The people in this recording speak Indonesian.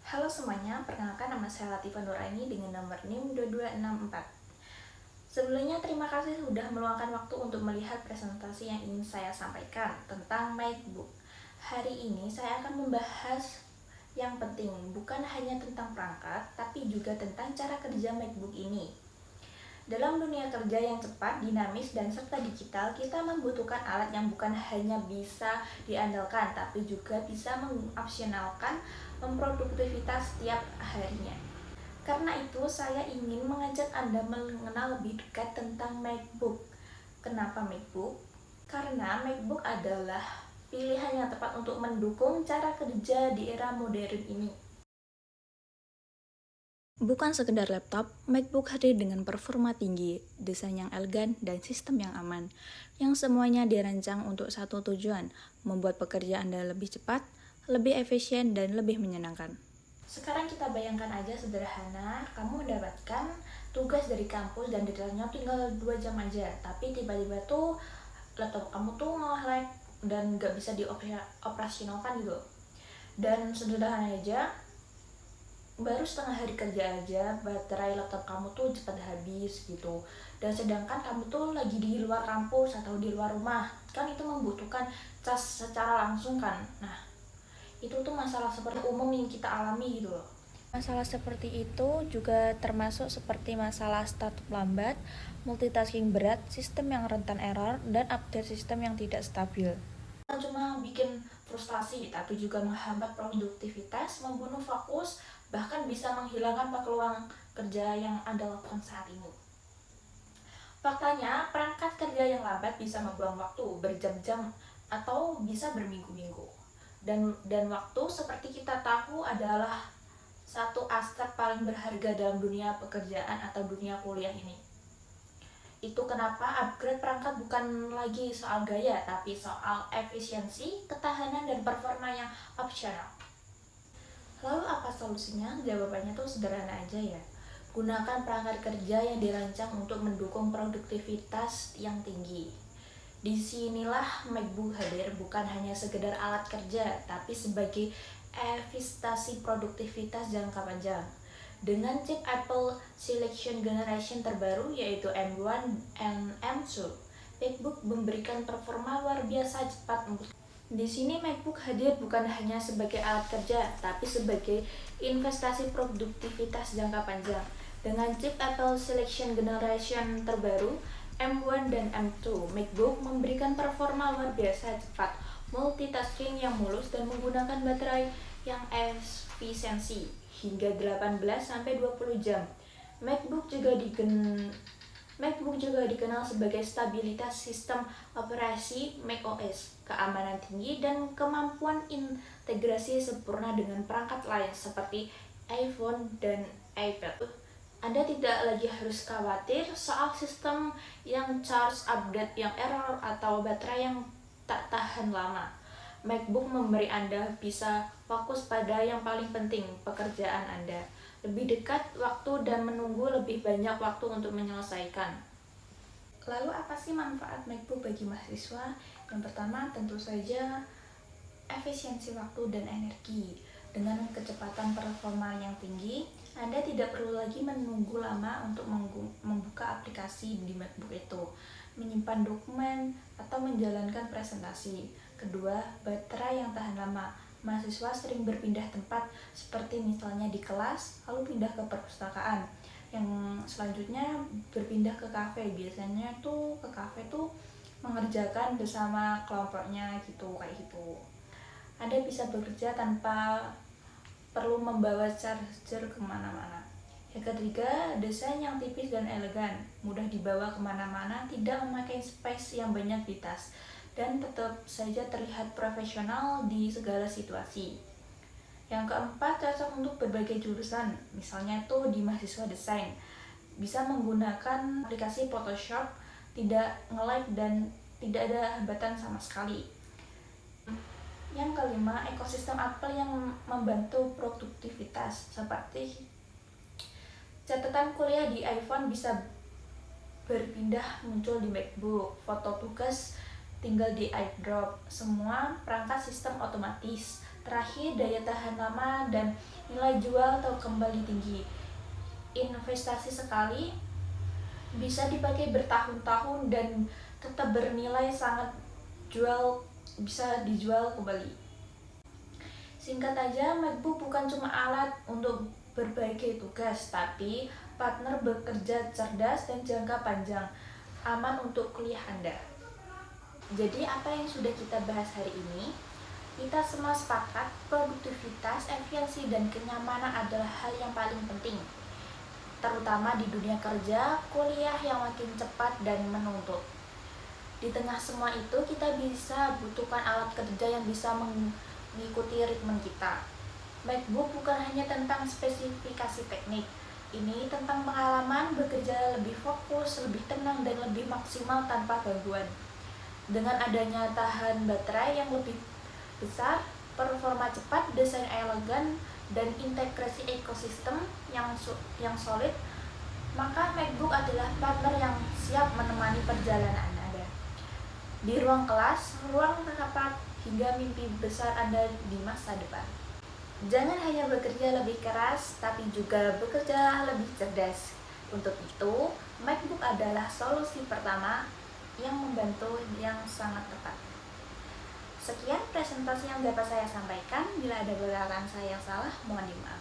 Halo semuanya, perkenalkan nama saya Latifah Nuraini dengan nomor NIM 2264. Sebelumnya terima kasih sudah meluangkan waktu untuk melihat presentasi yang ingin saya sampaikan tentang MacBook. Hari ini saya akan membahas yang penting, bukan hanya tentang perangkat, tapi juga tentang cara kerja MacBook ini. Dalam dunia kerja yang cepat, dinamis, dan serta digital, kita membutuhkan alat yang bukan hanya bisa diandalkan, tapi juga bisa mengopsionalkan produktivitas setiap harinya. Karena itu, saya ingin mengajak Anda mengenal lebih dekat tentang MacBook. Kenapa MacBook? Karena MacBook adalah pilihan yang tepat untuk mendukung cara kerja di era modern ini. Bukan sekedar laptop, MacBook hadir dengan performa tinggi, desain yang elegan, dan sistem yang aman, yang semuanya dirancang untuk satu tujuan, membuat pekerjaan Anda lebih cepat, lebih efisien, dan lebih menyenangkan. Sekarang kita bayangkan aja sederhana, kamu mendapatkan tugas dari kampus dan deadline-nya tinggal 2 jam aja, tapi tiba-tiba tuh laptop kamu tuh nge-lag dan gak bisa dioperasionalkan gitu. Dan sederhana aja, baru setengah hari kerja aja baterai laptop kamu tuh cepat habis gitu, dan sedangkan kamu tuh lagi di luar kampus atau di luar rumah, kan itu membutuhkan cas secara langsung kan. Nah, itu tuh masalah seperti umum yang kita alami gitu loh. Masalah seperti itu juga termasuk seperti masalah startup lambat, multitasking berat, sistem yang rentan error, dan update sistem yang tidak stabil. Cuma bikin frustasi, tapi juga menghambat produktivitas, membunuh fokus, bahkan bisa menghilangkan peluang kerja yang Anda lakukan saat ini. Faktanya, perangkat kerja yang lambat bisa membuang waktu berjam-jam atau bisa berminggu-minggu. Dan waktu seperti kita tahu adalah satu aset paling berharga dalam dunia pekerjaan atau dunia kuliah ini. Itu kenapa upgrade perangkat bukan lagi soal gaya, tapi soal efisiensi, ketahanan, dan performa yang opsional. Lalu apa solusinya? Jawabannya tuh sederhana aja ya. Gunakan perangkat kerja yang dirancang untuk mendukung produktivitas yang tinggi. Disinilah MacBook hadir bukan hanya sekedar alat kerja, tapi sebagai investasi produktivitas jangka panjang. Dengan chip Apple Selection Generation terbaru yaitu M1 dan M2, MacBook memberikan performa luar biasa cepat. Di sini MacBook hadir bukan hanya sebagai alat kerja, tapi sebagai investasi produktivitas jangka panjang. Dengan chip Apple Selection Generation terbaru M1 dan M2, MacBook memberikan performa luar biasa cepat, multitasking yang mulus, dan menggunakan baterai yang efisiensi hingga 18-20 jam. MacBook juga dikenal sebagai stabilitas sistem operasi macOS, keamanan tinggi, dan kemampuan integrasi sempurna dengan perangkat lain seperti iPhone dan iPad. Anda tidak lagi harus khawatir soal sistem yang charge update yang error atau baterai yang tak tahan lama. MacBook memberi Anda bisa fokus pada yang paling penting, pekerjaan Anda. Lebih dekat waktu dan menunggu lebih banyak waktu untuk menyelesaikan. Lalu apa sih manfaat MacBook bagi mahasiswa? Yang pertama tentu saja efisiensi waktu dan energi. Dengan kecepatan performa yang tinggi, Anda tidak perlu lagi menunggu lama untuk membuka aplikasi di MacBook itu, menyimpan dokumen, atau menjalankan presentasi. Kedua, baterai yang tahan lama. Mahasiswa sering berpindah tempat, seperti misalnya di kelas, lalu pindah ke perpustakaan. Yang selanjutnya berpindah ke kafe. Biasanya tuh ke kafe tuh mengerjakan bersama kelompoknya gitu, kayak gitu. Anda bisa bekerja tanpa perlu membawa charger kemana-mana. Yang ketiga, desain yang tipis dan elegan, mudah dibawa kemana-mana, tidak memakai space yang banyak di tas, dan tetap saja terlihat profesional di segala situasi. Yang keempat, cocok untuk berbagai jurusan, misalnya tuh di mahasiswa desain. Bisa menggunakan aplikasi Photoshop, tidak nge-lag dan tidak ada hambatan sama sekali. Yang kelima, ekosistem Apple yang membantu produktivitas, seperti catatan kuliah di iPhone bisa berpindah muncul di MacBook, foto tugas tinggal di iDrop, semua perangkat sistem otomatis Terakhir, daya tahan lama dan nilai jual atau kembali tinggi. Investasi sekali bisa dipakai bertahun-tahun dan tetap bernilai, sangat bisa dijual kembali. Singkat aja, MacBook bukan cuma alat untuk berbagai tugas, tapi partner bekerja cerdas dan jangka panjang, aman untuk kuliah Anda. Jadi apa yang sudah kita bahas hari ini? Kita semua sepakat produktivitas, efisiensi, dan kenyamanan adalah hal yang paling penting, terutama di dunia kerja, kuliah yang makin cepat dan menuntut. Di tengah semua itu, kita bisa butuhkan alat kerja yang bisa mengikuti ritme kita. MacBook bukan hanya tentang spesifikasi teknik, ini tentang pengalaman bekerja lebih fokus, lebih tenang, dan lebih maksimal tanpa gangguan. Dengan adanya tahan baterai yang lebih besar, performa cepat, desain elegan, dan integrasi ekosistem yang solid, maka MacBook adalah partner yang siap menemani perjalanan Anda di ruang kelas, ruang rapat, hingga mimpi besar Anda di masa depan. Jangan hanya bekerja lebih keras, tapi juga bekerja lebih cerdas. Untuk itu, MacBook adalah solusi pertama yang membantu yang sangat tepat. Sekian presentasi yang dapat saya sampaikan. Bila ada perkataan saya yang salah, mohon dimaaf.